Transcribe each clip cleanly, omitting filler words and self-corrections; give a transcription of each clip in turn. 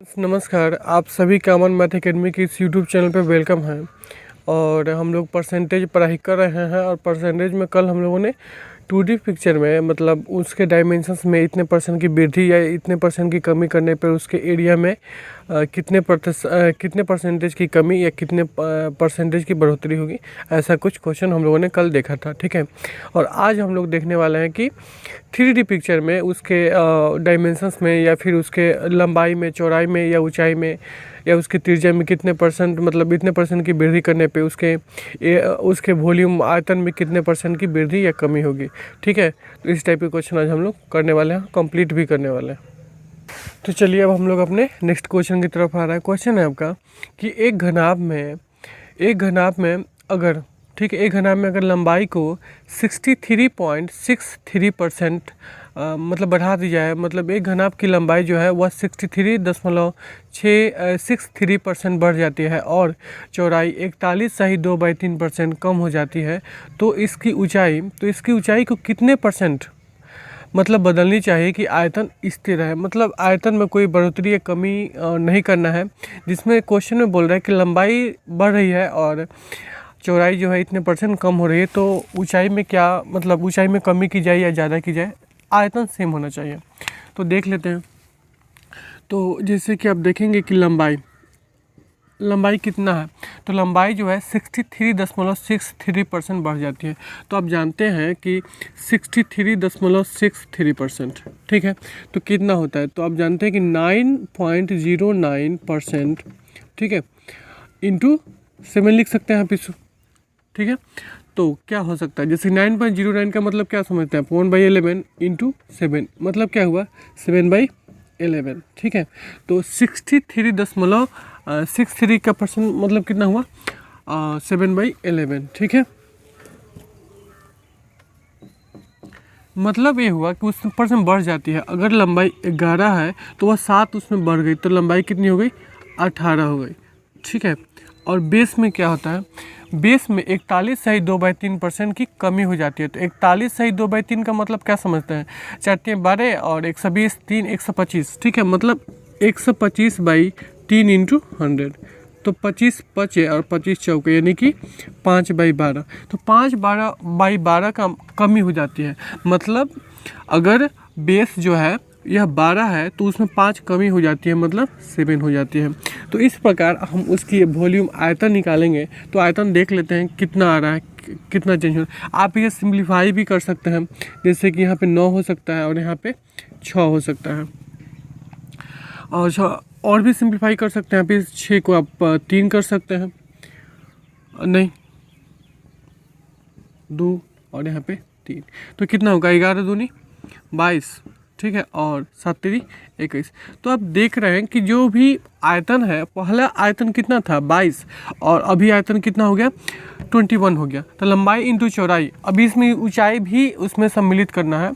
नमस्कार, आप सभी का अमन मैथ एकेडमी की इस यूट्यूब चैनल पे वेलकम है। और हम लोग परसेंटेज पढ़ाई कर रहे हैं और परसेंटेज में कल हम लोगों ने 2D पिक्चर में मतलब उसके डायमेंशंस में इतने परसेंट की वृद्धि या इतने परसेंट की कमी करने पर उसके एरिया में कितने परसेंटेज की कमी या कितने परसेंटेज की बढ़ोतरी होगी, ऐसा कुछ क्वेश्चन हम लोगों ने कल देखा था। ठीक है, और आज हम लोग देखने वाले हैं कि 3D पिक्चर में उसके डायमेंशंस में या फिर उसके लंबाई में, चौड़ाई में या ऊंचाई में या उसकी त्रिज्या में कितने परसेंट मतलब इतने परसेंट की वृद्धि करने पे उसके वॉल्यूम आयतन में कितने परसेंट की वृद्धि या कमी होगी। ठीक है, तो इस टाइप के क्वेश्चन आज हम लोग करने वाले हैं, कंप्लीट भी करने वाले हैं। तो चलिए अब हम लोग अपने नेक्स्ट क्वेश्चन की तरफ आ रहा है। क्वेश्चन है आपका कि एक घनाभ में अगर लंबाई को 63.63% मतलब बढ़ा दी जाए, मतलब एक घनाभ की लंबाई जो है वह 63.63% बढ़ जाती है और चौड़ाई 41.2/3% कम हो जाती है, तो इसकी ऊंचाई को कितने परसेंट मतलब बदलनी चाहिए कि आयतन स्थिर रहे। मतलब आयतन में कोई बढ़ोतरी या कमी नहीं करना है, जिसमें क्वेश्चन में बोल रहा है कि लंबाई बढ़ रही है और चौड़ाई जो है इतने परसेंट कम हो रही है, तो ऊंचाई में क्या मतलब ऊंचाई में कमी की जाए या ज़्यादा की जाए, आयतन सेम होना चाहिए। तो देख लेते हैं। तो जैसे कि आप देखेंगे कि लंबाई कितना है, तो लंबाई जो है 63.63% बढ़ जाती है। तो आप जानते हैं कि 63.63%, ठीक है, तो कितना होता है, तो आप जानते हैं कि 9.09%, ठीक है, इंटू 7 लिख सकते हैं आप इस, ठीक है। तो क्या हो सकता है, जैसे 9.09 का मतलब क्या समझते हैं, 1/11 इंटू 7 मतलब क्या हुआ 7/11, ठीक है। तो 63.63 का परसेंट मतलब कितना हुआ 7/11, ठीक है। मतलब ये हुआ कि उस परसेंट बढ़ जाती है। अगर लंबाई 11 है तो वह 7 उसमें बढ़ गई, तो लंबाई कितनी हो गई 18 हो गई, ठीक है। और बेस में क्या होता है, बेस में 41.2/3% की कमी हो जाती है। तो 41.2/3 का मतलब क्या समझते हैं, 4 12 और 120 3 125, ठीक है, मतलब 125/3 इंटू 100, तो 25 बचे और 25 चौके यानी कि 5/12, तो 5/12 का कमी हो जाती है। मतलब अगर बेस जो है यह 12 है तो उसमें 5 कमी हो जाती है, मतलब 7 हो जाती है। तो इस प्रकार हम उसकी वॉल्यूम आयतन निकालेंगे, तो आयतन देख लेते हैं कितना आ रहा है, कितना चेंज हो रहा है। आप ये सिंप्लीफाई भी कर सकते हैं, जैसे कि यहाँ पे 9 हो सकता है और यहाँ पे 6 हो सकता है, और भी सिंप्लीफाई कर सकते हैं। आप इस 6 को आप 3 कर सकते हैं, नहीं 2 और यहाँ पे 3, तो कितना होगा 11 दूनी 22, ठीक है, और 7 3 21। तो आप देख रहे हैं कि जो भी आयतन है, पहला आयतन कितना था 22 और अभी आयतन कितना हो गया 21 हो गया। तो लंबाई इंटू चौड़ाई, अभी इसमें ऊंचाई भी उसमें सम्मिलित करना है।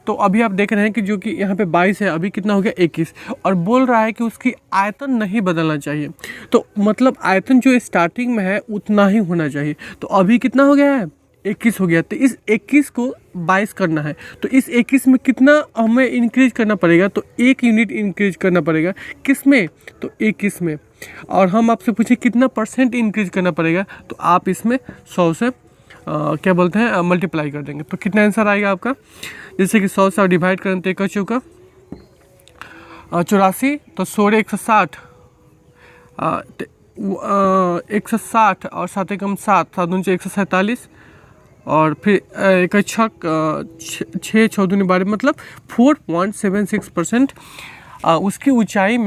तो अभी आप देख रहे हैं कि जो कि यहाँ पे 22 है, अभी कितना हो गया 21, और बोल रहा है कि उसकी आयतन नहीं बदलना चाहिए। तो मतलब आयतन जो स्टार्टिंग में है उतना ही होना चाहिए। तो अभी कितना हो गया है 21 हो गया, तो इस 21 को 22 करना है, तो इस 21 में कितना हमें इंक्रीज करना पड़ेगा, तो 1 यूनिट इंक्रीज करना पड़ेगा, किस में, तो 21 में। और हम आपसे पूछे कितना परसेंट इंक्रीज करना पड़ेगा, तो आप इसमें 100 से क्या बोलते हैं मल्टीप्लाई कर देंगे, तो कितना आंसर आएगा आपका, जैसे कि 100 से डिवाइड करें तो 1 चौका 84, तो 16 160, 160 और 7 एकम 7 7 दूनी 147, और फिर 1 6 6 दूनी 12, मतलब 4.76% उसकी ऊंचाई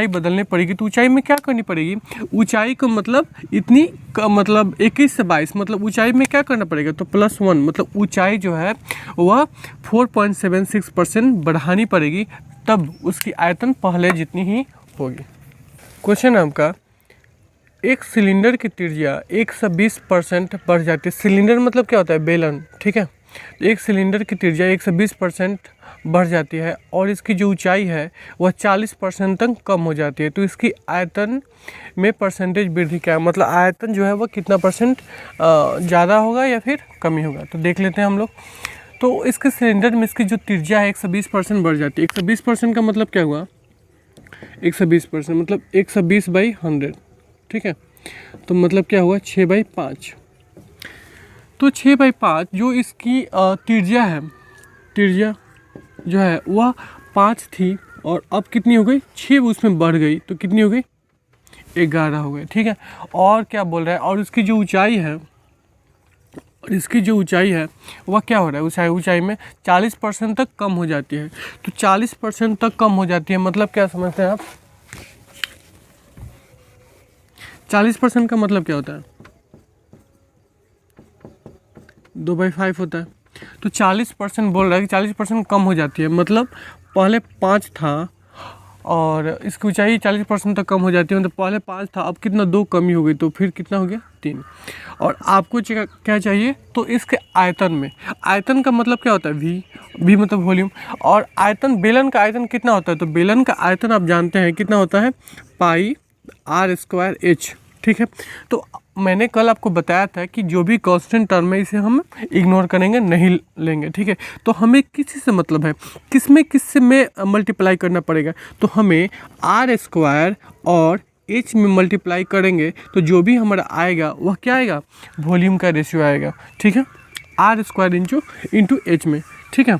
बदलनी पड़ेगी। तो ऊंचाई में क्या करनी पड़ेगी, ऊंचाई को मतलब इतनी मतलब 21 से 22, मतलब ऊंचाई में क्या करना पड़ेगा, तो +1, मतलब ऊंचाई जो है वह 4.76% बढ़ानी पड़ेगी, तब उसकी आयतन पहले जितनी ही होगी। क्वेश्चन है आपका, एक सिलेंडर की त्रिज्या 120% बढ़ जाती है। सिलेंडर मतलब क्या होता है, बेलन, ठीक है। एक सिलेंडर की त्रिज्या 120% बढ़ जाती है और इसकी जो ऊंचाई है वह 40% तक कम हो जाती है, तो इसकी आयतन में परसेंटेज वृद्धि क्या है, मतलब आयतन जो है वह कितना परसेंट ज़्यादा होगा या फिर कमी होगा। तो देख लेते हैं हम लोग। तो इसके सिलेंडर में इसकी जो त्रिज्या है 120% बढ़ जाती है। 120% का मतलब क्या हुआ, 120%, मतलब 120/100, ठीक है। तो मतलब क्या हुआ, 6/5। तो 6/5 जो इसकी त्रिज्या है, त्रिज्या जो है वह 5 थी, और अब कितनी हो गई, 6 उसमें बढ़ गई, तो कितनी हो गई, 11 हो गई, ठीक है। और क्या बोल रहा है, और इसकी जो ऊंचाई है, और इसकी जो ऊंचाई है वह क्या हो रहा है, ऊंचाई में 40% तक कम हो जाती है। तो 40% तक कम हो जाती है, मतलब क्या समझते हैं आप, 40% का मतलब क्या होता है, 2/5 होता है। तो 40% बोल रहा है कि 40% कम हो जाती है, मतलब पहले 5 था और इसकी ऊंचाई 40% तक कम हो जाती है, मतलब पहले 5 था, अब कितना, 2 कमी हो गई, तो फिर कितना हो गया, 3। और आपको क्या चाहिए, तो इसके आयतन में, आयतन का मतलब क्या होता है, वी मतलब वॉल्यूम, और आयतन, बेलन का आयतन कितना होता है, तो बेलन का आयतन आप जानते हैं कितना होता है, πr²h, ठीक है। तो मैंने कल आपको बताया था कि जो भी कांस्टेंट टर्म है इसे हम इग्नोर करेंगे, नहीं लेंगे, ठीक है। तो हमें किसी से मतलब है, किससे में मल्टीप्लाई करना पड़ेगा, तो हमें r² और h में मल्टीप्लाई करेंगे, तो जो भी हमारा आएगा वह क्या आएगा, वॉल्यूम का रेशियो आएगा, ठीक है, r² इंटू h में, ठीक है।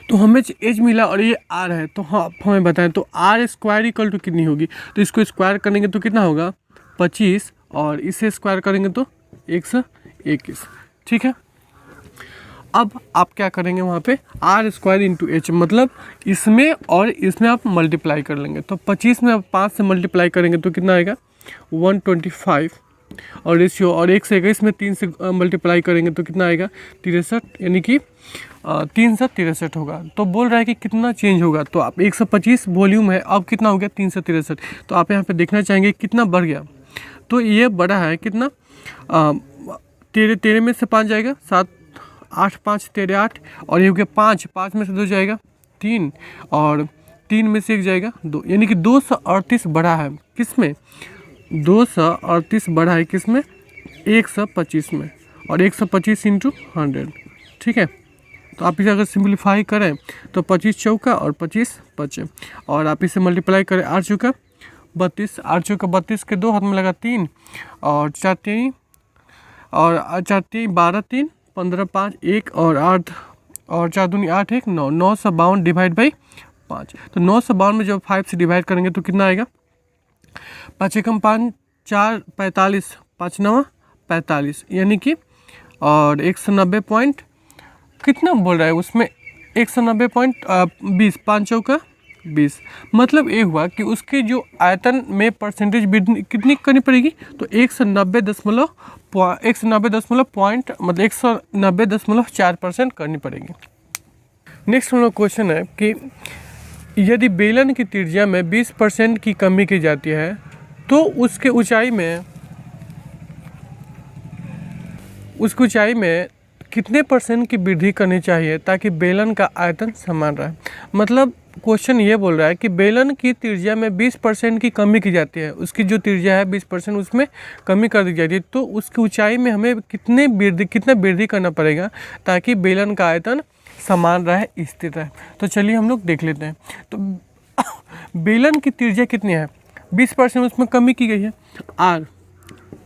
तो हमें एच मिला और ये आर है, तो हाँ हमें बताएं, तो r² इक्वल टू कितनी होगी, तो इसको स्क्वायर करेंगे तो कितना होगा, 25, और इसे स्क्वायर करेंगे तो 121, ठीक है। अब आप क्या करेंगे वहाँ पे, r² इंटू एच, मतलब इसमें और इसमें आप मल्टीप्लाई कर लेंगे, तो 25 में आप 5 से मल्टीप्लाई करेंगे तो कितना आएगा, 125, और रेशियो, और 121 में 3 से मल्टीप्लाई करेंगे तो कितना आएगा, 63, यानी कि 363 होगा। तो बोल रहा है कि कितना चेंज होगा, तो आप 125 वॉल्यूम है, अब कितना हो गया, 363। तो आप यहाँ पे देखना चाहेंगे कितना बढ़ गया, तो ये बड़ा है कितना, 13 में से 5 जाएगा 7, 8 5 13 8, और ये हो गया 5 में से 2 जाएगा 3, और 3 में से 1 जाएगा 2, यानी कि 238 बढ़ा है, किस में, 238 बढ़ा है किस में, 125 में, और 125 इंटू 100, ठीक है। तो आप इसे अगर सिंप्लीफाई करें तो 25 चौका और 25 बचे, और आप इसे मल्टीप्लाई करें, 8 चौका 32, 8 चौका 32 के 2 हाथ में लगा 3, और 4 3 12, 3 15 5 1, और 8 और 4 दूनी 8 1 9, 952 डिवाइड बाई 5। तो 952 में जब 5 से डिवाइड करेंगे तो कितना आएगा, 5 एकम 5 4 45, 5 9 45, यानी कि, और 190 पॉइंट कितना बोल रहा है उसमें, 190.20, 5 चौका 20, मतलब ये हुआ कि उसके जो आयतन में परसेंटेज वृद्धि कितनी करनी पड़ेगी, तो 190.4% करनी पड़ेगी। नेक्स्ट हम लोग क्वेश्चन है कि यदि बेलन की त्रिज्या में 20% की कमी की जाती है तो उसके ऊंचाई में कितने % की वृद्धि करनी चाहिए ताकि बेलन का आयतन समान रहे। मतलब क्वेश्चन ये बोल रहा है कि बेलन की त्रिज्या में 20% की कमी की जाती है, उसकी जो त्रिज्या है 20% उसमें कमी कर दी जाती है, तो उसकी ऊंचाई में हमें कितना वृद्धि करना पड़ेगा ताकि बेलन का आयतन समान रहे, स्थिर रहे। तो चलिए हम लोग देख लेते हैं। तो बेलन की त्रिज्या कितनी है, 20% उसमें कमी की गई है, आर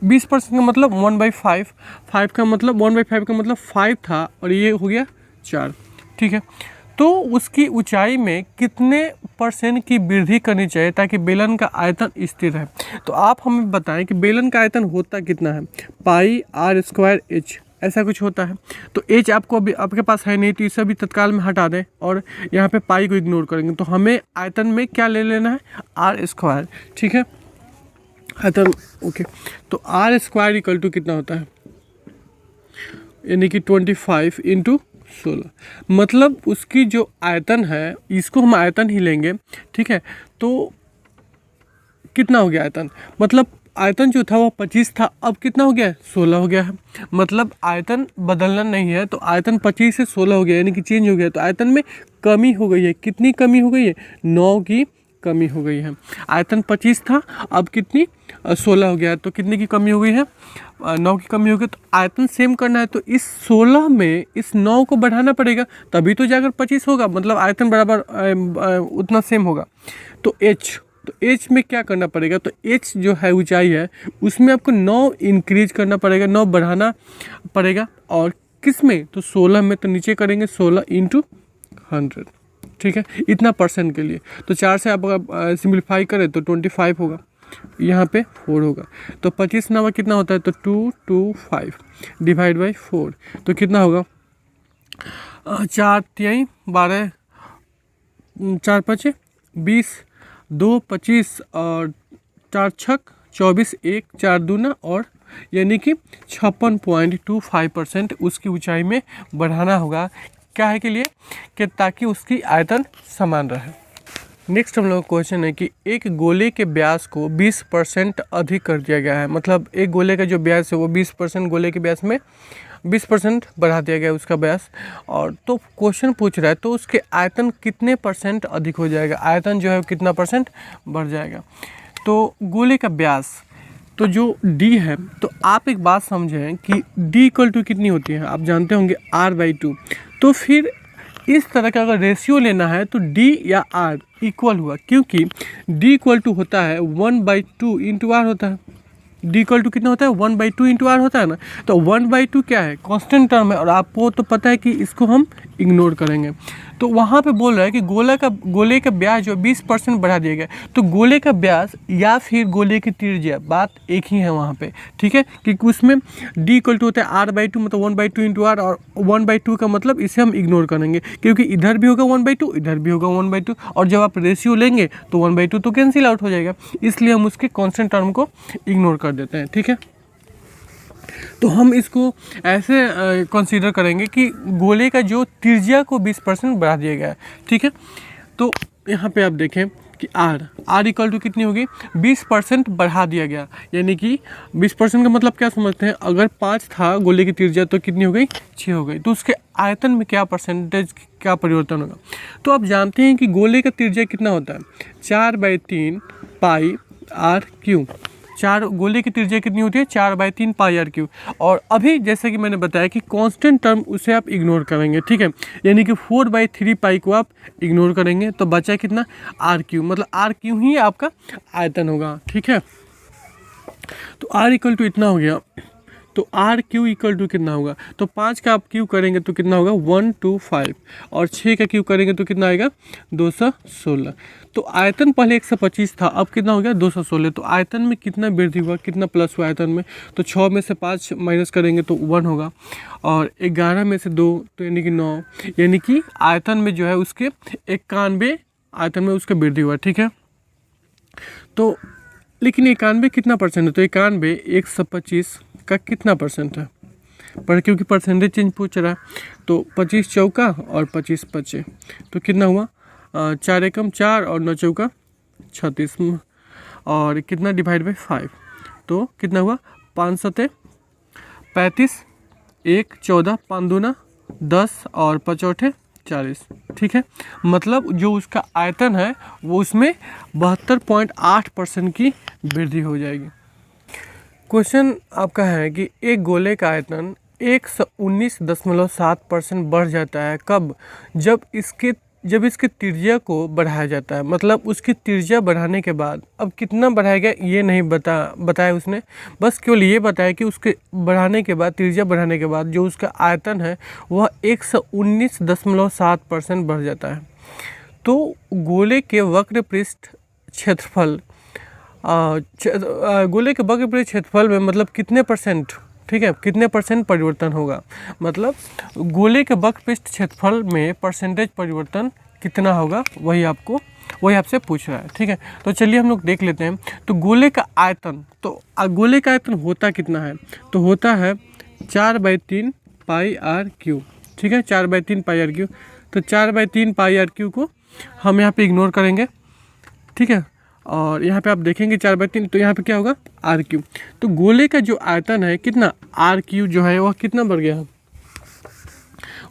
20% का मतलब 1/5, 5 का मतलब 1/5 का मतलब 5 था और ये हो गया 4, ठीक है। तो उसकी ऊंचाई में कितने % की वृद्धि करनी चाहिए ताकि बेलन का आयतन स्थिर रहे। तो आप हमें बताएं कि बेलन का आयतन होता कितना है, πr²h ऐसा कुछ होता है। तो h आपको अभी आपके पास है नहीं, तो इसे भी तत्काल में हटा दें और यहाँ पे पाई को इग्नोर करेंगे। तो हमें आयतन में क्या ले लेना है, r², ठीक है आयतन, ओके। तो r² इक्वल टू कितना होता है, यानी कि 25 × 16, मतलब उसकी जो आयतन है, इसको हम आयतन ही लेंगे, ठीक है। तो कितना हो गया आयतन, मतलब आयतन जो था वो 25 था, अब कितना हो गया है, 16 हो गया है। मतलब आयतन बदलना नहीं है, तो आयतन 25 से 16 हो गया, यानी कि चेंज हो गया। तो आयतन में कमी हो गई है, कितनी कमी हो गई है, 9 की कमी हो गई है। आयतन 25 था, अब कितनी 16 हो गया है, तो कितने की कमी हो गई है 9 की कमी हो गई। तो आयतन सेम करना है तो इस 16 में इस 9 को बढ़ाना पड़ेगा, तभी तो जाकर 25 होगा, मतलब आयतन बराबर उतना सेम होगा। तो एच में क्या करना पड़ेगा, तो एच जो है ऊंचाई है उसमें आपको 9 इंक्रीज करना पड़ेगा, 9 बढ़ाना पड़ेगा। और किस में, तो 16 में, तो नीचे करेंगे 16 इंटू 100, ठीक है, इतना परसेंट के लिए। तो 4 से आप अगर सिंप्लीफाई करें तो 25 होगा, यहाँ पे 4 होगा। तो 25 नवा कितना होता है, तो 225 डिवाइड बाई 4, तो कितना होगा 4 तिहाई 12, 4 5 20, 2 25 और 4 छक 24, 1 4 दूना, और यानी कि 56.25% उसकी ऊंचाई में बढ़ाना होगा। क्या है के लिए, कि ताकि उसकी आयतन समान रहे। नेक्स्ट हम लोग का क्वेश्चन है कि एक गोले के व्यास को 20% अधिक कर दिया गया है, मतलब एक गोले का जो व्यास है वो 20%, गोले के व्यास में 20% बढ़ा दिया गया है उसका व्यास। और तो क्वेश्चन पूछ रहा है तो उसके आयतन कितने परसेंट अधिक हो जाएगा, आयतन जो है कितना परसेंट बढ़ जाएगा। तो गोले का व्यास, तो जो d है, तो आप एक बात समझें कि d इक्वल टू कितनी होती है, आप जानते होंगे r/2। तो फिर इस तरह का अगर रेशियो लेना है तो d या r इक्वल हुआ, क्योंकि d इक्वल टू होता है 1/2 इंटू आर होता है। d इक्वल टू कितना होता है, 1/2 इंटू आर होता है ना। तो 1/2 क्या है, कांस्टेंट टर्म है, और आपको तो पता है कि इसको हम इग्नोर करेंगे। तो वहाँ पे बोल रहा है कि गोले का व्यास जो 20% बढ़ा दिया गया। तो गोले का व्यास या फिर गोले की त्रिज्या, बात एक ही है वहाँ पे, ठीक है, क्योंकि उसमें d इक्वल टू होता है r/2, मतलब 1/2 इंटू आर, और 1/2 का मतलब इसे हम इग्नोर करेंगे, क्योंकि इधर भी होगा 1/2, इधर भी होगा 1/2, और जब आप रेशियो लेंगे तो 1/2 तो कैंसिल आउट हो जाएगा, इसलिए हम उसके कॉन्स्टेंट टर्म को इग्नोर कर देते हैं, ठीक है। तो हम इसको ऐसे कंसीडर करेंगे कि गोले का जो त्रिज्या को 20% बढ़ा दिया गया है, ठीक है। तो यहाँ पे आप देखें कि r इक्वल टू कितनी होगी, 20% बढ़ा दिया गया, यानी कि 20% का मतलब क्या समझते हैं, अगर 5 था गोले की त्रिज्या तो कितनी हो गई, 6 हो गई। तो उसके आयतन में क्या परसेंटेज, क्या परिवर्तन होगा। तो आप जानते हैं कि गोले का त्रिज्या कितना होता है, 4/3 पाई आर क्यू। गोले की त्रिज्या कितनी होती है, 4/3 पाई आर क्यू। और अभी जैसे कि मैंने बताया कि कांस्टेंट टर्म उसे आप इग्नोर करेंगे, ठीक है, यानी कि 4/3 पाई को आप इग्नोर करेंगे, तो बचा कितना आर क्यू, मतलब आर क्यू ही आपका आयतन होगा, ठीक है। तो आर इक्वल टू इतना हो गया, तो आर क्यू इक्वल टू कितना होगा, तो 5 का आप क्यू करेंगे तो कितना होगा 125, और 6 का क्यू करेंगे तो कितना आएगा 216। तो आयतन पहले 125 था, अब कितना हो गया 216। तो आयतन में कितना वृद्धि हुआ, कितना प्लस हुआ आयतन में, तो 6 में से 5 माइनस करेंगे तो 1 होगा, और 11 में से 2 तो यानी कि 9, यानी कि आयतन में जो है उसके 91 आयतन में उसका वृद्धि हुआ, ठीक है। तो लेकिन 91 कितना परसेंट है, तो 91 125 का कितना परसेंट है, पर क्योंकि परसेंटेज चेंज पूछ रहा है, तो 25 चौका और 25 बचे, तो कितना हुआ 4 एकम 4 और 9 चौका 36, और कितना डिवाइड बाई 5, तो कितना हुआ 5 सते 35, 1 14, 5 दूना 10 और 5 चौथे 40, ठीक है। मतलब जो उसका आयतन है वो उसमें 72.8% की वृद्धि हो जाएगी। क्वेश्चन आपका है कि एक गोले का आयतन 119.7% बढ़ जाता है, कब, जब इसके त्रिज्या को बढ़ाया जाता है, मतलब उसकी त्रिज्या बढ़ाने के बाद। अब कितना बढ़ाएगा ये नहीं बताया उसने, बस केवल ये बताया कि उसके बढ़ाने के बाद, त्रिज्या बढ़ाने के बाद जो उसका आयतन है वह 119.7% बढ़ जाता है। तो गोले के वक्र पृष्ठ क्षेत्रफल, गोले के वक्र पृष्ठ क्षेत्रफल में मतलब कितने परसेंट, ठीक है, कितने परसेंट परिवर्तन होगा, मतलब गोले के वक्र पृष्ठ क्षेत्रफल में परसेंटेज परिवर्तन कितना होगा, वही आपसे पूछ रहा है, ठीक है। तो चलिए हम लोग देख लेते हैं। तो गोले का आयतन, तो गोले का आयतन होता कितना है, तो होता है 4/3 पाई आर क्यू, ठीक है, 4/3 पाई आर क्यू। तो 4/3 पाई आर क्यू को हम यहाँ पे इग्नोर करेंगे, ठीक है, और यहाँ पे आप देखेंगे 4/3, तो यहाँ पे क्या होगा आर क्यू। तो गोले का जो आयतन है कितना, आर क्यू जो है वह कितना बढ़ गया है,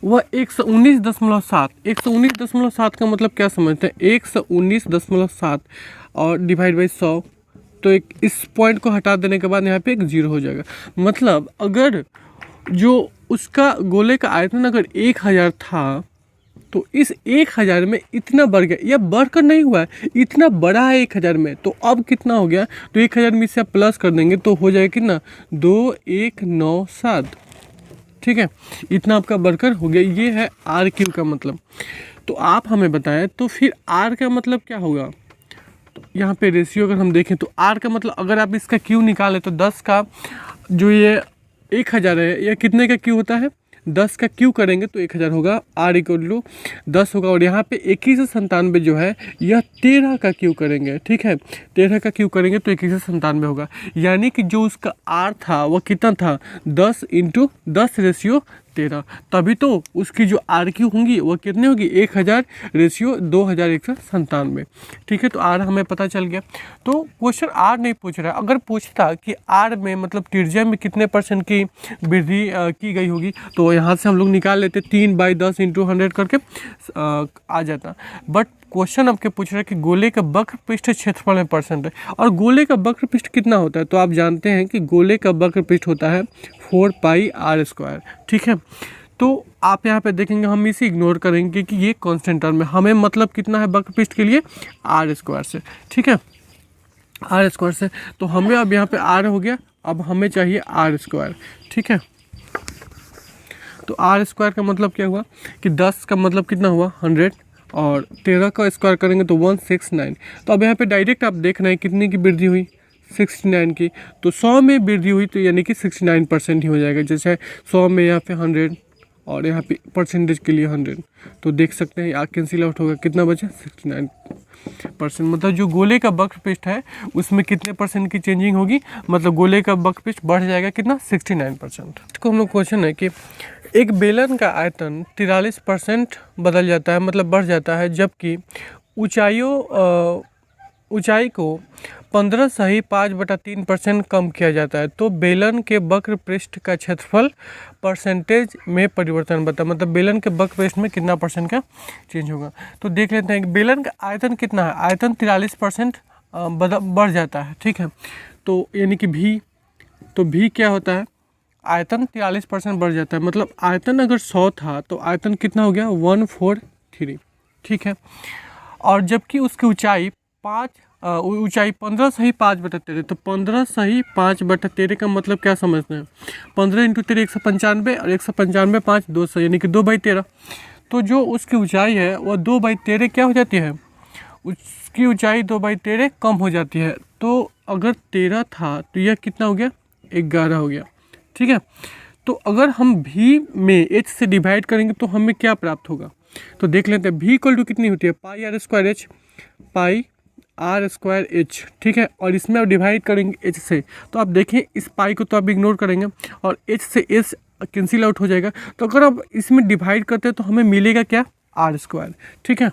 वह 119.7। 119.7 का मतलब क्या समझते हैं? 119.7 और डिवाइड बाई 100, तो एक इस पॉइंट को हटा देने के बाद यहाँ पे एक जीरो हो जाएगा। मतलब अगर जो उसका गोले का आयतन अगर 1000 था तो इस 1000 में इतना बढ़ गया, या बढ़कर नहीं हुआ है, इतना बड़ा है 1000 में, तो अब कितना हो गया? तो 1000 में से आप प्लस कर देंगे तो हो जाएगा कितना? 2197। ठीक है, इतना आपका बढ़कर हो गया। ये है आर क्यू का मतलब। तो आप हमें बताएं तो फिर आर का मतलब क्या होगा? तो यहाँ पे रेशियो अगर हम देखें तो आर का मतलब अगर आप इसका क्यू निकालें तो 10 का जो ये 1000 है, यह कितने का क्यू होता है? 10 का क्यू करेंगे तो 1000 होगा, आर इक्वल टू 10 होगा। और यहाँ पे 2197 जो है यह 13 का क्यू करेंगे। ठीक है, 13 का क्यू करेंगे तो 2197 होगा। यानी कि जो उसका आर था वह कितना था? 10 × 10 रेशियो 13। तभी तो उसकी जो आर क्यू होंगी वो कितनी होगी? 1000 रेशियो 2197। ठीक है, तो आर हमें पता चल गया। तो क्वेश्चन आर नहीं पूछ रहा है। अगर पूछता कि आर में मतलब त्रिज्या में कितने % की वृद्धि की गई होगी, तो यहाँ से हम लोग निकाल लेते 3/10 × 100 करके आ जाता। बट क्वेश्चन आपके पूछ रहा है कि गोले का वक्र पृष्ठ क्षेत्रफल में % है, और गोले का वक्र पृष्ठ कितना होता है? तो आप जानते हैं कि गोले का वक्र पृष्ठ होता है 4πr²। ठीक है, तो आप यहाँ पे देखेंगे हम इसे इग्नोर करेंगे कि ये कांस्टेंट टर्म है। हमें मतलब कितना है वक्र पृष्ठ के लिए? r² से। ठीक है, r² से। तो हमें अब यहाँ पे r हो गया, अब हमें चाहिए r²। ठीक है, तो r² का मतलब क्या हुआ कि 10 का मतलब कितना हुआ? 100, और 13 का स्क्वायर करेंगे तो 169। तो अब यहाँ पे डायरेक्ट आप देख रहे हैं कितनी की वृद्धि हुई? 69 की। तो 100 में वृद्धि हुई तो यानी कि 69% ही हो जाएगा। जैसे 100 में यहाँ पे 100 और यहाँ पे परसेंटेज के लिए 100, तो देख सकते हैं कैंसिल आउट होगा, कितना बचा? 69%। मतलब जो गोले का वक्र पृष्ठ है उसमें कितने % की चेंजिंग होगी? मतलब गोले का वक्र पृष्ठ बढ़ जाएगा कितना? 69%। इसको हम लोग क्वेश्चन है कि एक बेलन का आयतन 43% बदल जाता है, मतलब बढ़ जाता है, जबकि ऊंचाई को 15.5/3% कम किया जाता है। तो बेलन के वक्र पृष्ठ का क्षेत्रफल % में परिवर्तन बता। मतलब बेलन के वक्र पृष्ठ में कितना % का चेंज होगा? तो देख लेते हैं कि बेलन का आयतन कितना है। आयतन 43% बढ़ जाता है। ठीक है, तो यानी कि भी, तो भी क्या होता है? आयतन 43% बढ़ जाता है। मतलब आयतन अगर 100 था तो आयतन कितना हो गया? 143। ठीक है, और जबकि उसकी ऊंचाई 15/5/13। तो 15/5/13 का मतलब क्या समझते हैं? 15 × 3 195, और 195 5 200, यानी कि 2/13। तो जो उसकी ऊंचाई है वह 2/13 क्या हो जाती है? उसकी ऊंचाई 2/13 कम हो जाती है। तो अगर 13 था तो यह कितना हो गया? 11 हो गया। ठीक है, तो अगर हम भी में h से डिवाइड करेंगे तो हमें क्या प्राप्त होगा? तो देख लेते हैं। भी इक्वल टू कितनी होती है? πr²h, πr²h। ठीक है, और इसमें आप डिवाइड करेंगे h से, तो आप देखें इस पाई को तो आप इग्नोर करेंगे और h से s कैंसिल आउट हो जाएगा। तो अगर आप इसमें डिवाइड करते हैं तो हमें मिलेगा क्या? r²। ठीक है,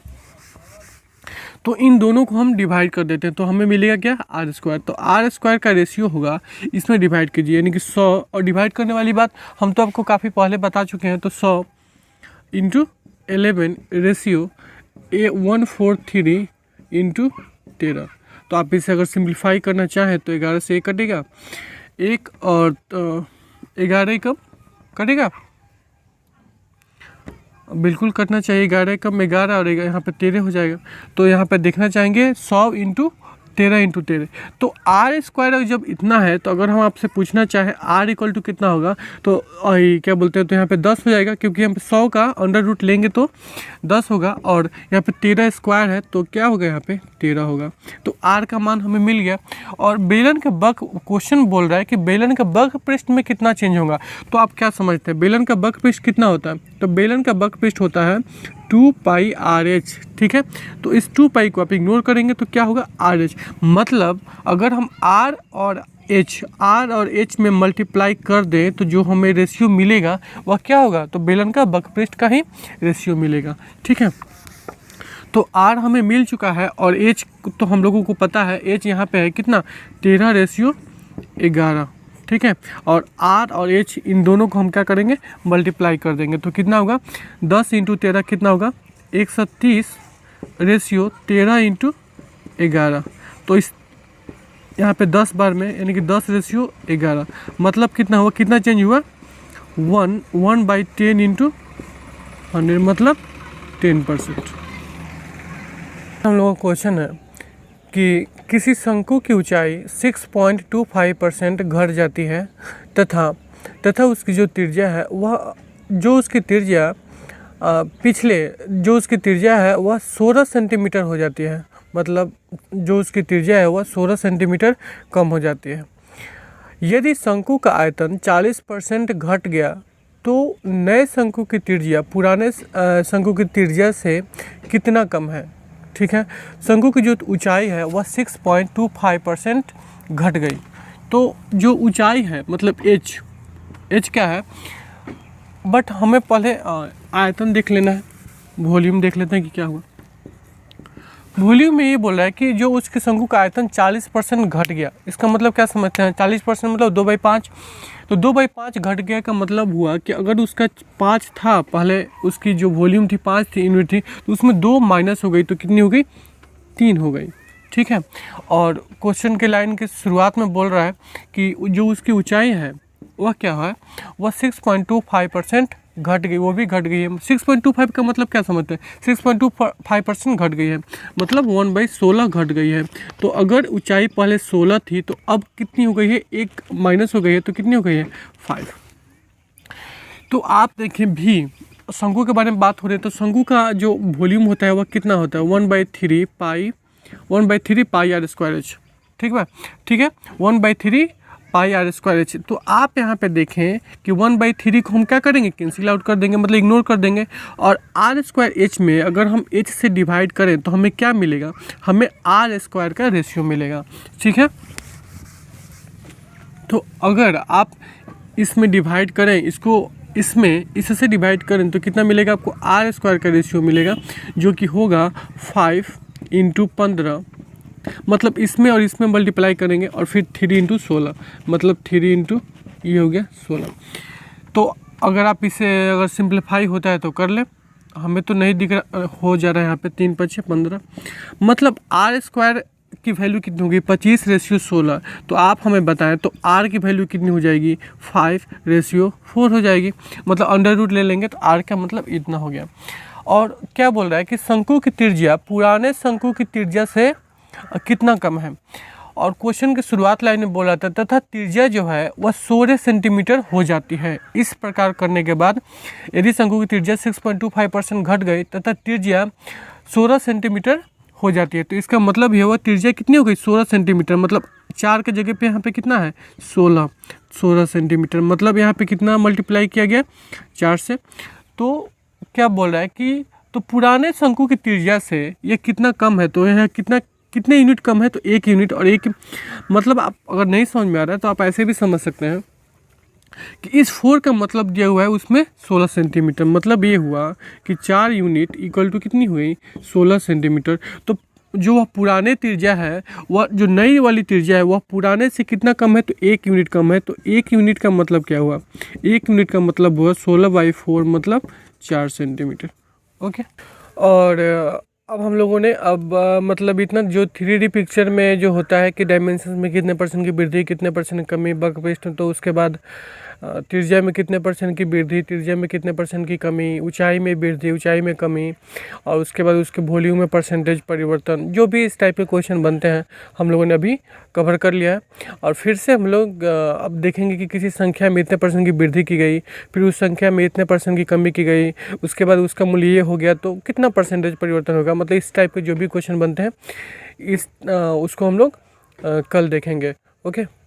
तो इन दोनों को हम डिवाइड कर देते हैं तो हमें मिलेगा क्या? r²। तो r² का रेशियो होगा, इसमें डिवाइड कीजिए, यानी कि 100, और डिवाइड करने वाली बात हम तो आपको काफ़ी पहले बता चुके हैं। तो 100 × 11 रेशियो 143 × 13। तो आप इसे अगर सिंप्लीफाई करना चाहें तो 11 से 1 कटेगा, 1 और 11 कम कटेगा, बिल्कुल कटना चाहिए। 11 कम 11 और यहाँ पे 13 हो जाएगा। तो यहाँ पे देखना चाहेंगे 100 × 13 × 13। तो r² जब इतना है तो अगर हम आपसे पूछना चाहें r इक्वल टू कितना होगा, तो क्या बोलते हैं, तो यहाँ पे 10 हो जाएगा, क्योंकि हम 100 का अंडर रूट लेंगे तो 10 होगा, और यहाँ पे 13² है तो क्या होगा? यहाँ पे 13 होगा। तो r का मान हमें मिल गया। और बेलन का वक्र, क्वेश्चन बोल रहा है कि बेलन का वक्र पृष्ठ में कितना चेंज होगा। तो आप क्या समझते हैं बेलन का वक्र पृष्ठ कितना होता है? तो बेलन का वक्र पृष्ठ होता है 2πrh। ठीक है, तो इस 2π को आप इग्नोर करेंगे तो क्या होगा? rh। मतलब अगर हम r और h में मल्टीप्लाई कर दें तो जो हमें रेशियो मिलेगा वह क्या होगा? तो बेलन का वक्र पृष्ठ का ही रेशियो मिलेगा। ठीक है, तो r हमें मिल चुका है, और h तो हम लोगों को पता है। h यहाँ पे है कितना? 13/11। ठीक है। और R और H इन दोनों को हम क्या करेंगे, मल्टीप्लाई कर देंगे। तो कितना होगा 10 × 13 कितना होगा 130 रेशियो 13 × 11। तो इस यहाँ पे 10 बार में यानी कि 10 रेशियो 11 मतलब कितना हुआ, कितना चेंज हुआ 1/10 × 100 मतलब 10%। हम लोगों का क्वेश्चन है कि किसी शंकु की ऊंचाई 6.25% घट जाती है तथा उसकी जो त्रिज्या है वह उसकी त्रिज्या है वह 16 सेंटीमीटर हो जाती है। मतलब जो उसकी त्रिज्या है वह 16 सेंटीमीटर कम हो जाती है। यदि शंकु का आयतन 40% घट गया तो नए शंकु की त्रिज्या पुराने शंकु की त्रिज्या से कितना कम है। ठीक है, शंकु की जो ऊंचाई है वह 6.25% घट गई। तो जो ऊंचाई है मतलब एच क्या है, बट हमें पहले आयतन देख लेना है, वॉल्यूम देख लेते हैं कि क्या हुआ। वॉल्यूम में ये बोल रहा है कि जो उसके शंकु का आयतन 40% घट गया। इसका मतलब क्या समझते हैं, 40% मतलब 2/5। तो 2/5 घट गया का मतलब हुआ कि अगर उसका 5 था, पहले उसकी जो वॉल्यूम थी 5 थी, यूनिट थी, तो उसमें 2 माइनस हो गई तो कितनी हो गई 3 हो गई। ठीक है, और क्वेश्चन के लाइन के शुरुआत में बोल रहा है कि जो उसकी ऊंचाई है वह क्या है, वह 6.25% घट गई, वो भी घट गई है। 6.25 का मतलब क्या समझते हैं, 6.25% घट गई है मतलब 1/16 घट गई है। तो अगर ऊंचाई पहले 16 थी तो अब कितनी हो गई है, 1 माइनस हो गई है तो कितनी हो गई है 5। तो आप देखें भी शंकु के बारे में बात हो रही है तो शंकु का जो वॉल्यूम होता है वह कितना होता है 1/3 पाई r²h। ठीक है, 1/3 पाई r²h। तो आप यहाँ पे देखें कि 1/3 को हम क्या करेंगे, कैंसिल आउट कर देंगे, मतलब इग्नोर कर देंगे। और r² में अगर हम h से डिवाइड करें तो हमें क्या मिलेगा, हमें r² का रेशियो मिलेगा। ठीक है, तो अगर आप इसमें डिवाइड करें, इससे डिवाइड करें तो कितना मिलेगा आपको, r² का रेशियो मिलेगा जो कि होगा 5 × 15। मतलब इसमें और इसमें मल्टीप्लाई करेंगे और फिर 3 × 16 मतलब 3 × ये हो गया 16। तो अगर आप इसे अगर सिंप्लीफाई होता है तो कर ले, हमें तो नहीं दिख रहा, हो जा रहा है यहाँ पे 3 × 5 = 15। मतलब r² की वैल्यू कितनी होगी 25/16। तो आप हमें बताएं तो r की वैल्यू कितनी हो जाएगी 5/4 हो जाएगी। मतलब अंडर रूट ले लेंगे तो r का मतलब इतना हो गया। और क्या बोल रहा है कि शंकु की त्रिज्या पुराने शंकु की त्रिज्या से कितना कम है। और क्वेश्चन के शुरुआत लाइन में बोला था तथा त्रिज्या जो है वह 16 सेंटीमीटर हो जाती है। इस प्रकार करने के बाद यदि शंकु की त्रिज्या 6.25% घट गई तथा त्रिज्या 16 सेंटीमीटर हो जाती है तो इसका मतलब ये हुआ त्रिज्या कितनी हो गई 16 सेंटीमीटर। मतलब 4 के जगह पे यहाँ पे कितना है 16 सेंटीमीटर। मतलब यहाँ पे कितना मल्टीप्लाई किया गया 4 से। तो क्या बोल रहा है कि तो पुराने शंकु की त्रिज्या से ये कितना कम है, तो यह कितने यूनिट कम है, तो 1 यूनिट। और 1 मतलब आप अगर नहीं समझ में आ रहा है तो आप ऐसे भी समझ सकते हैं कि इस 4 का मतलब दिया हुआ है उसमें 16 सेंटीमीटर। मतलब ये हुआ कि 4 यूनिट इक्वल टू कितनी हुई 16 सेंटीमीटर। तो जो वह पुराने त्रिज्या है, वह जो नई वाली त्रिज्या है वह पुराने से कितना कम है, तो 1 यूनिट कम है। तो 1 यूनिट का मतलब क्या हुआ, 1 यूनिट का मतलब हुआ 16/4 मतलब 4 सेंटीमीटर। ओके, और अब हम लोगों ने मतलब इतना जो 3D पिक्चर में जो होता है कि डायमेंशन में कितने % की वृद्धि, कितने % की कमी, बक पेस्ट, तो उसके बाद त्रिज्या में कितने % की वृद्धि, त्रिज्या में कितने % की कमी, ऊंचाई में वृद्धि, ऊंचाई में कमी, और उसके बाद उसके वॉल्यूम में परसेंटेज परिवर्तन, जो भी इस टाइप के क्वेश्चन बनते हैं हम लोगों ने अभी कवर कर लिया है। और फिर से हम लोग अब देखेंगे कि किसी संख्या में इतने % की वृद्धि की गई, फिर उस संख्या में इतने % की कमी की गई, उसके बाद उसका मूल्य ये हो गया तो कितना परसेंटेज परिवर्तन होगा। मतलब इस टाइप के जो भी क्वेश्चन बनते हैं उसको हम लोग कल देखेंगे। ओके।